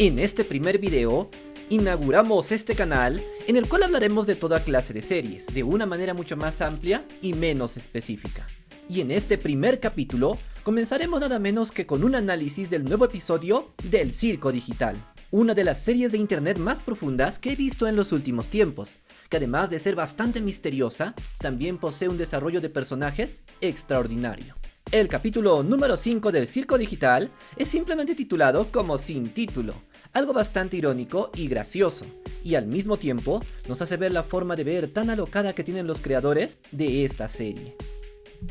En este primer video, inauguramos este canal en el cual hablaremos de toda clase de series, de una manera mucho más amplia y menos específica. Y en este primer capítulo, comenzaremos nada menos que con un análisis del nuevo episodio del Circo Digital, una de las series de internet más profundas que he visto en los últimos tiempos, que además de ser bastante misteriosa, también posee un desarrollo de personajes extraordinario. El capítulo número 5 del Circo Digital es simplemente titulado como Sin Título, algo bastante irónico y gracioso, y al mismo tiempo nos hace ver la forma de ver tan alocada que tienen los creadores de esta serie.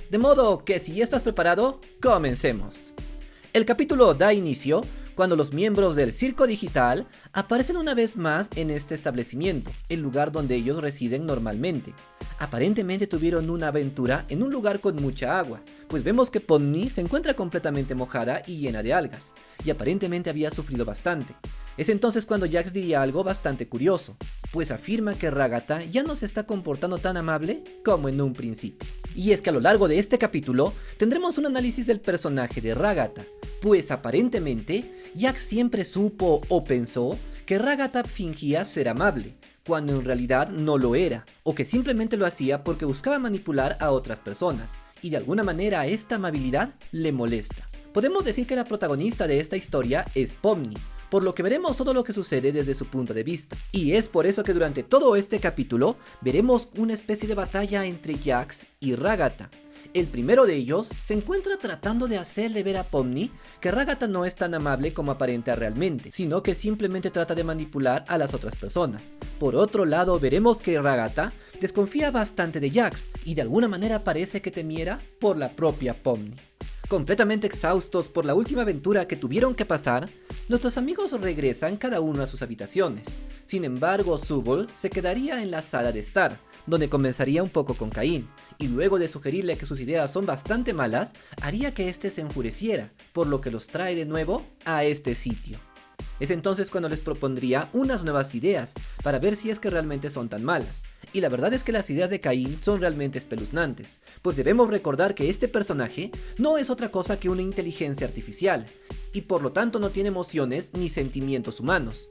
De modo que si ya estás preparado, comencemos. El capítulo da inicio cuando los miembros del Circo Digital aparecen una vez más en este establecimiento, el lugar donde ellos residen normalmente. Aparentemente tuvieron una aventura en un lugar con mucha agua, pues vemos que Pomni se encuentra completamente mojada y llena de algas, y aparentemente había sufrido bastante. Es entonces cuando Jax diría algo bastante curioso, pues afirma que Ragatha ya no se está comportando tan amable como en un principio. Y es que a lo largo de este capítulo tendremos un análisis del personaje de Ragatha, pues aparentemente Jax siempre supo o pensó que Ragatha fingía ser amable, cuando en realidad no lo era, o que simplemente lo hacía porque buscaba manipular a otras personas, y de alguna manera esta amabilidad le molesta. Podemos decir que la protagonista de esta historia es Pomni, por lo que veremos todo lo que sucede desde su punto de vista. Y es por eso que durante todo este capítulo veremos una especie de batalla entre Jax y Ragatha. El primero de ellos se encuentra tratando de hacerle ver a Pomni que Ragatha no es tan amable como aparenta realmente, sino que simplemente trata de manipular a las otras personas. Por otro lado, veremos que Ragatha desconfía bastante de Jax y de alguna manera parece que temiera por la propia Pomni. Completamente exhaustos por la última aventura que tuvieron que pasar, nuestros amigos regresan cada uno a sus habitaciones. Sin embargo, Zubul se quedaría en la sala de estar, donde comenzaría un poco con Cain, y luego de sugerirle que sus ideas son bastante malas, haría que éste se enfureciera, por lo que los trae de nuevo a este sitio. Es entonces cuando les propondría unas nuevas ideas, para ver si es que realmente son tan malas. Y la verdad es que las ideas de Cain son realmente espeluznantes, pues debemos recordar que este personaje no es otra cosa que una inteligencia artificial, y por lo tanto no tiene emociones ni sentimientos humanos.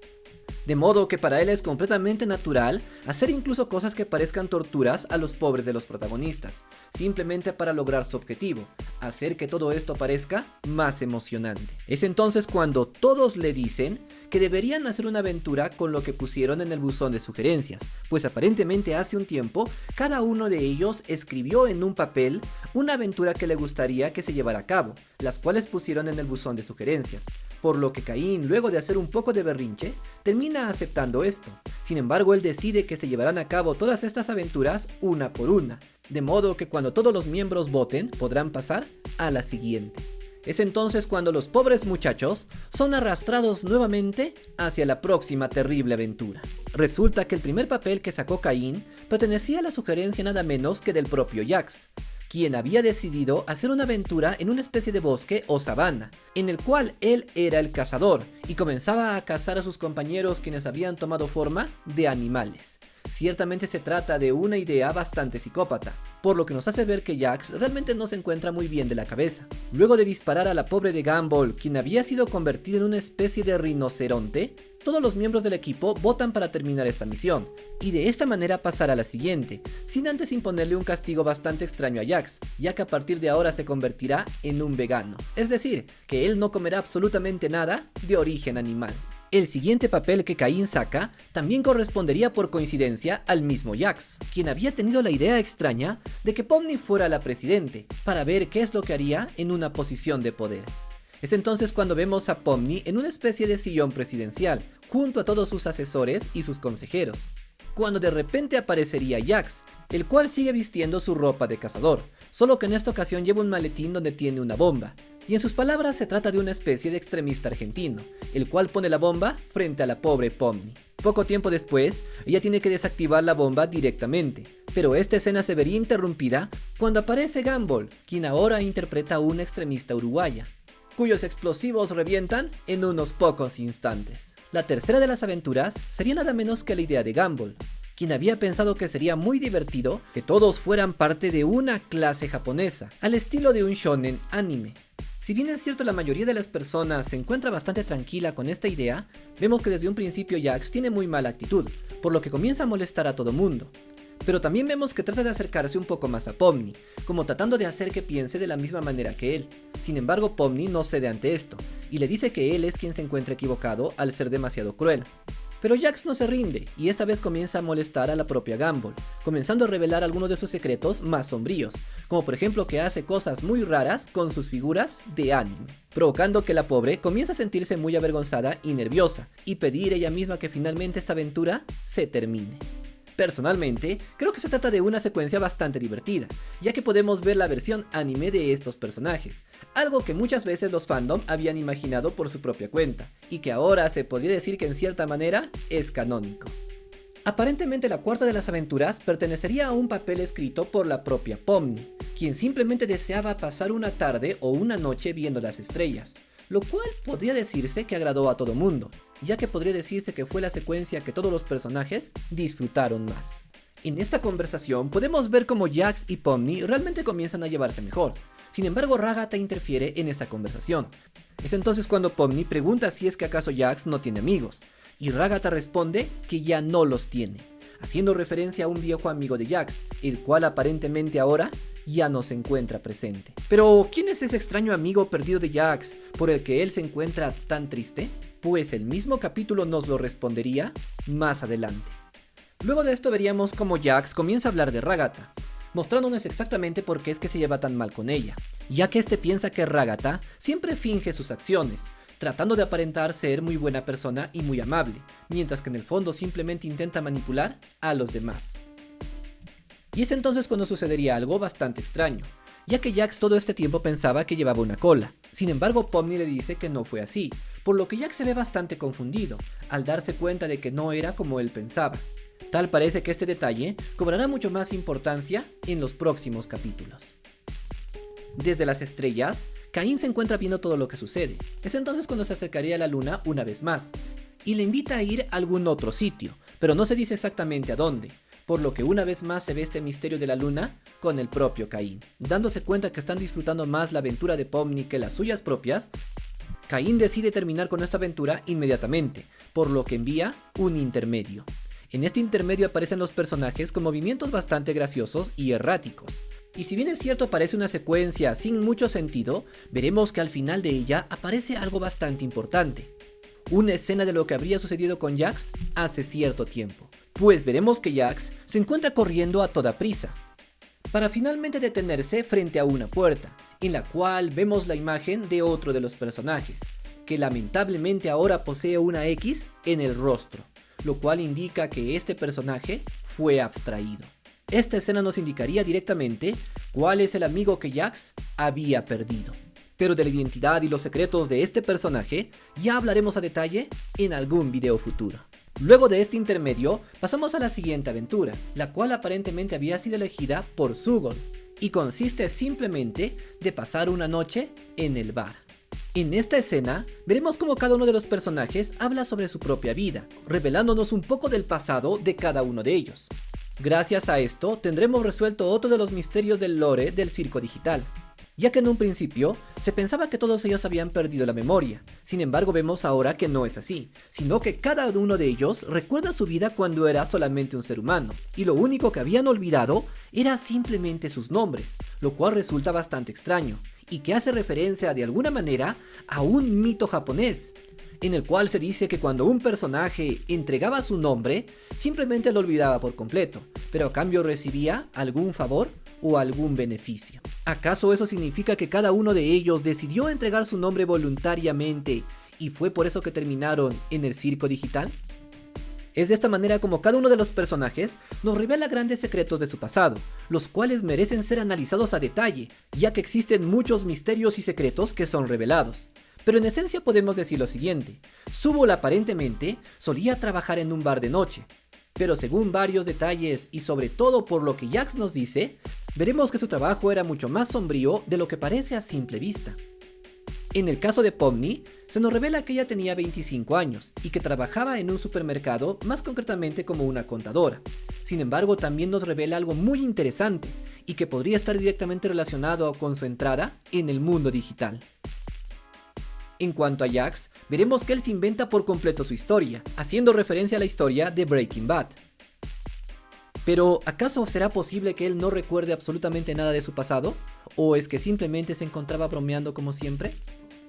De modo que para él es completamente natural hacer incluso cosas que parezcan torturas a los pobres de los protagonistas, simplemente para lograr su objetivo, hacer que todo esto parezca más emocionante. Es entonces cuando todos le dicen que deberían hacer una aventura con lo que pusieron en el buzón de sugerencias, pues aparentemente hace un tiempo cada uno de ellos escribió en un papel una aventura que le gustaría que se llevara a cabo, las cuales pusieron en el buzón de sugerencias. Por lo que Cain, luego de hacer un poco de berrinche, termina aceptando esto. Sin embargo, él decide que se llevarán a cabo todas estas aventuras una por una, de modo que cuando todos los miembros voten, podrán pasar a la siguiente. Es entonces cuando los pobres muchachos son arrastrados nuevamente hacia la próxima terrible aventura. Resulta que el primer papel que sacó Cain pertenecía a la sugerencia nada menos que del propio Jax, quien había decidido hacer una aventura en una especie de bosque o sabana, en el cual él era el cazador y comenzaba a cazar a sus compañeros quienes habían tomado forma de animales. Ciertamente se trata de una idea bastante psicópata, por lo que nos hace ver que Jax realmente no se encuentra muy bien de la cabeza. Luego de disparar a la pobre de Gumball, quien había sido convertido en una especie de rinoceronte, todos los miembros del equipo votan para terminar esta misión, y de esta manera pasar a la siguiente, sin antes imponerle un castigo bastante extraño a Jax, ya que a partir de ahora se convertirá en un vegano, es decir, que él no comerá absolutamente nada de origen animal. El siguiente papel que Cain saca también correspondería por coincidencia al mismo Jax, quien había tenido la idea extraña de que Pomni fuera la presidente, para ver qué es lo que haría en una posición de poder. Es entonces cuando vemos a Pomni en una especie de sillón presidencial, junto a todos sus asesores y sus consejeros, cuando de repente aparecería Jax, el cual sigue vistiendo su ropa de cazador, solo que en esta ocasión lleva un maletín donde tiene una bomba, y en sus palabras se trata de una especie de extremista argentino, el cual pone la bomba frente a la pobre Pomni. Poco tiempo después, ella tiene que desactivar la bomba directamente, pero esta escena se vería interrumpida cuando aparece Gumball, quien ahora interpreta a una extremista uruguaya, cuyos explosivos revientan en unos pocos instantes. La tercera de las aventuras sería nada menos que la idea de Gumball, quien había pensado que sería muy divertido que todos fueran parte de una clase japonesa, al estilo de un shonen anime. Si bien es cierto la mayoría de las personas se encuentra bastante tranquila con esta idea, vemos que desde un principio Jax tiene muy mala actitud, por lo que comienza a molestar a todo mundo. Pero también vemos que trata de acercarse un poco más a Pomni, como tratando de hacer que piense de la misma manera que él. Sin embargo, Pomni no cede ante esto, y le dice que él es quien se encuentra equivocado al ser demasiado cruel. Pero Jax no se rinde, y esta vez comienza a molestar a la propia Gumball, comenzando a revelar algunos de sus secretos más sombríos, como por ejemplo que hace cosas muy raras con sus figuras de anime, provocando que la pobre comience a sentirse muy avergonzada y nerviosa, y pedir ella misma que finalmente esta aventura se termine. Personalmente, creo que se trata de una secuencia bastante divertida, ya que podemos ver la versión anime de estos personajes, algo que muchas veces los fandom habían imaginado por su propia cuenta, y que ahora se podría decir que en cierta manera es canónico. Aparentemente la cuarta de las aventuras pertenecería a un papel escrito por la propia Pomni, quien simplemente deseaba pasar una tarde o una noche viendo las estrellas, lo cual podría decirse que agradó a todo mundo, ya que podría decirse que fue la secuencia que todos los personajes disfrutaron más. En esta conversación podemos ver cómo Jax y Pomni realmente comienzan a llevarse mejor, sin embargo Ragatha interfiere en esta conversación. Es entonces cuando Pomni pregunta si es que acaso Jax no tiene amigos, y Ragatha responde que ya no los tiene, haciendo referencia a un viejo amigo de Jax, el cual aparentemente ahora ya no se encuentra presente. Pero, ¿quién es ese extraño amigo perdido de Jax por el que él se encuentra tan triste? Pues el mismo capítulo nos lo respondería más adelante. Luego de esto veríamos cómo Jax comienza a hablar de Ragatha, mostrándonos exactamente por qué es que se lleva tan mal con ella, ya que este piensa que Ragatha siempre finge sus acciones, tratando de aparentar ser muy buena persona y muy amable, mientras que en el fondo simplemente intenta manipular a los demás. Y es entonces cuando sucedería algo bastante extraño, ya que Jax todo este tiempo pensaba que llevaba una cola. Sin embargo, Pomni le dice que no fue así, por lo que Jax se ve bastante confundido, al darse cuenta de que no era como él pensaba. Tal parece que este detalle cobrará mucho más importancia en los próximos capítulos. Desde las estrellas, Cain se encuentra viendo todo lo que sucede. Es entonces cuando se acercaría a la luna una vez más, y le invita a ir a algún otro sitio, pero no se dice exactamente a dónde, por lo que una vez más se ve este misterio de la luna con el propio Cain. Dándose cuenta que están disfrutando más la aventura de Pomni que las suyas propias, Cain decide terminar con esta aventura inmediatamente, por lo que envía un intermedio. En este intermedio aparecen los personajes con movimientos bastante graciosos y erráticos. Y si bien es cierto parece una secuencia sin mucho sentido, veremos que al final de ella aparece algo bastante importante. Una escena de lo que habría sucedido con Jax hace cierto tiempo. Pues veremos que Jax se encuentra corriendo a toda prisa, para finalmente detenerse frente a una puerta, en la cual vemos la imagen de otro de los personajes, que lamentablemente ahora posee una X en el rostro, lo cual indica que este personaje fue abstraído. Esta escena nos indicaría directamente cuál es el amigo que Jax había perdido. Pero de la identidad y los secretos de este personaje ya hablaremos a detalle en algún video futuro. Luego de este intermedio pasamos a la siguiente aventura, la cual aparentemente había sido elegida por Sugol, y consiste simplemente de pasar una noche en el bar. En esta escena veremos cómo cada uno de los personajes habla sobre su propia vida, revelándonos un poco del pasado de cada uno de ellos. Gracias a esto tendremos resuelto otro de los misterios del lore del circo digital, ya que en un principio se pensaba que todos ellos habían perdido la memoria. Sin embargo vemos ahora que no es así, sino que cada uno de ellos recuerda su vida cuando era solamente un ser humano, y lo único que habían olvidado era simplemente sus nombres, lo cual resulta bastante extraño, y que hace referencia de alguna manera a un mito japonés, en el cual se dice que cuando un personaje entregaba su nombre, simplemente lo olvidaba por completo, pero a cambio recibía algún favor o algún beneficio. ¿Acaso eso significa que cada uno de ellos decidió entregar su nombre voluntariamente y fue por eso que terminaron en el circo digital? Es de esta manera como cada uno de los personajes nos revela grandes secretos de su pasado, los cuales merecen ser analizados a detalle, ya que existen muchos misterios y secretos que son revelados. Pero en esencia podemos decir lo siguiente: Sugol aparentemente solía trabajar en un bar de noche, pero según varios detalles y sobre todo por lo que Jax nos dice, veremos que su trabajo era mucho más sombrío de lo que parece a simple vista. En el caso de Pomni, se nos revela que ella tenía 25 años y que trabajaba en un supermercado, más concretamente como una contadora. Sin embargo, también nos revela algo muy interesante y que podría estar directamente relacionado con su entrada en el mundo digital. En cuanto a Jax, veremos que él se inventa por completo su historia, haciendo referencia a la historia de Breaking Bad. Pero, ¿acaso será posible que él no recuerde absolutamente nada de su pasado? ¿O es que simplemente se encontraba bromeando como siempre?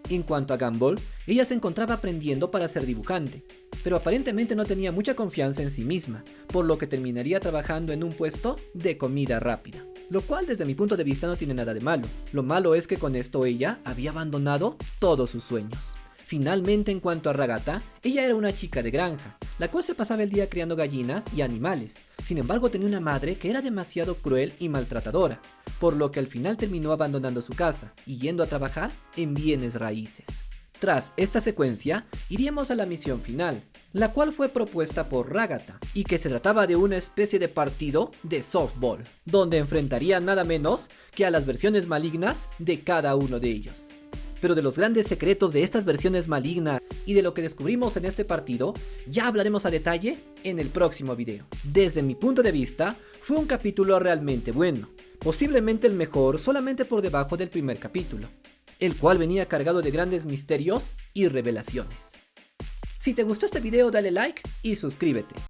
En cuanto a Gumball, ella se encontraba aprendiendo para ser dibujante, pero aparentemente no tenía mucha confianza en sí misma, por lo que terminaría trabajando en un puesto de comida rápida. Lo cual desde mi punto de vista no tiene nada de malo. Lo malo es que con esto ella había abandonado todos sus sueños. Finalmente, en cuanto a Ragata, ella era una chica de granja, la cual se pasaba el día criando gallinas y animales. Sin embargo, tenía una madre que era demasiado cruel y maltratadora, por lo que al final terminó abandonando su casa y yendo a trabajar en bienes raíces. Tras esta secuencia, iríamos a la misión final, la cual fue propuesta por Ragata, y que se trataba de una especie de partido de softball, donde enfrentaría nada menos que a las versiones malignas de cada uno de ellos. Pero de los grandes secretos de estas versiones malignas y de lo que descubrimos en este partido, ya hablaremos a detalle en el próximo video. Desde mi punto de vista, fue un capítulo realmente bueno, posiblemente el mejor solamente por debajo del primer capítulo, el cual venía cargado de grandes misterios y revelaciones. Si te gustó este video, dale like y suscríbete.